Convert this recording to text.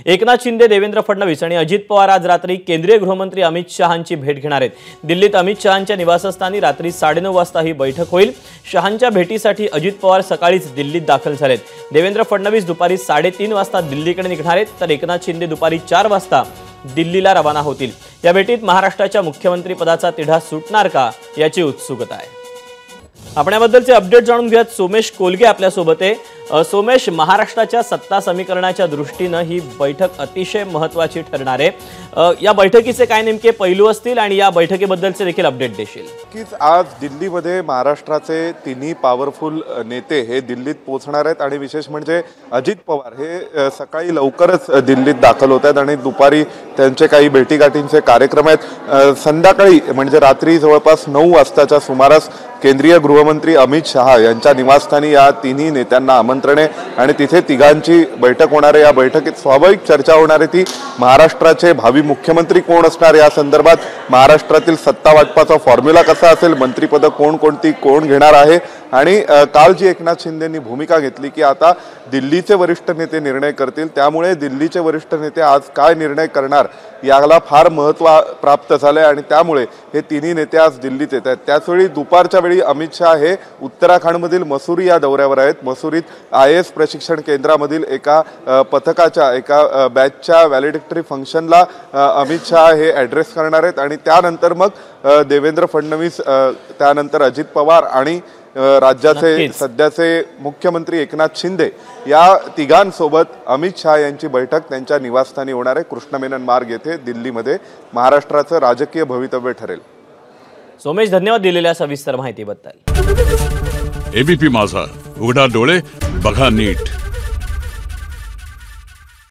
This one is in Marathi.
एकनाथ शिंदे, देवेंद्र फडणवीस आणि अजित पवार आज रात्री केंद्रीय गृहमंत्री अमित शहांची भेट घेणार आहेत। दिल्लीत अमित शहांच्या निवासस्थानी रात्री 9:30 वाजता ही बैठक होईल। शहांच्या भेटीसाठी अजित पवार सकाळीच दिल्लीत दाखल झालेत। देवेंद्र फडणवीस दुपारी 3:30 वाजता दिल्लीकडे निघणार आहेत, तर एकनाथ शिंदे दुपारी 4 वाजता दिल्लीला रवाना होतील। या भेटीत महाराष्ट्राच्या मुख्यमंत्री पदाचा तिढा सुटणार का याची उत्सुकता आहे। आपण याबद्दलचे अपडेट जाणून घेऊयात। सोमेश कोलगे आपल्या सोबत आहे। सोमेश, महाराष्ट्राच्या सत्ता समीकरणाच्या दृष्टीने ही बैठक अतिशय महत्त्वाची ठरणार आहे। या बैठकीचे काय नेमके पैलू असतील आणि या बैठकीबद्दलचे देखील अपडेट देशील? नक्कीच आज दिल्लीमध्ये महाराष्ट्राचे तिन्ही पॉवरफुल नेते हे दिल्लीत पोहोचणार आहेत आणि विशेष म्हणजे अजित पवार हे सकाळी लवकरच दिल्लीत दाखल होत आहेत आणि दुपारी त्यांचे काही भेटीगाठींचे कार्यक्रम आहेत। संध्याकाळी म्हणजे रात्री जवळपास 9 वाजताच्या सुमारास केंद्रीय गृहमंत्री अमित शहा यांच्या निवासस्थानी या तिन्ही नेत्यांना आमंत्रण आहे आणि तिथे तिघांची बैठक होणार आहे। या बैठकीत स्वाभाविक चर्चा होणार आहे ती महाराष्ट्राचे भावी मुख्यमंत्री कोण असणार, या संदर्भात महाराष्ट्रातील सत्ता वाटपाचा फॉर्म्युला कसा असेल, मंत्रिपद कोण घेणार आहे आणि काल जी एकनाथ शिंदेंनी भूमिका घेतली की आता दिल्लीचे वरिष्ठ नेते निर्णय करतील, त्यामुळे दिल्लीचे वरिष्ठ नेते आज काय निर्णय करणार याला फार महत्त्व प्राप्त झालंय आणि त्यामुळे हे तिन्ही नेते आज दिल्लीत येत आहेत। त्याचवेळी दुपारच्या वेळी अमित शहा हे उत्तराखंडमधील मसुरी या दौऱ्यावर आहेत। मसुरीत IAS प्रशिक्षण केंद्रामधील एका पथकाच्या एका बॅचच्या व्हॅलिडिक्टरी फंक्शनला अमित शहा हे ॲड्रेस करणार आहेत आणि त्यानंतर मग देवेंद्र फडणवीस, त्यानंतर अजित पवार आणि राज्याचे सध्याचे मुख्यमंत्री एकनाथ शिंदे या तिघांसोबत अमित शहा यांची बैठक त्यांच्या निवासस्थानी होणार आहे। कृष्ण मेनन मार्ग येथे दिल्लीमध्ये महाराष्ट्राचं राजकीय भवितव्य ठरेल। सोमेश, धन्यवाद दिलेल्या सविस्तर माहितीबद्दल। ABP माझा, उघडा डोळे बघा नीट।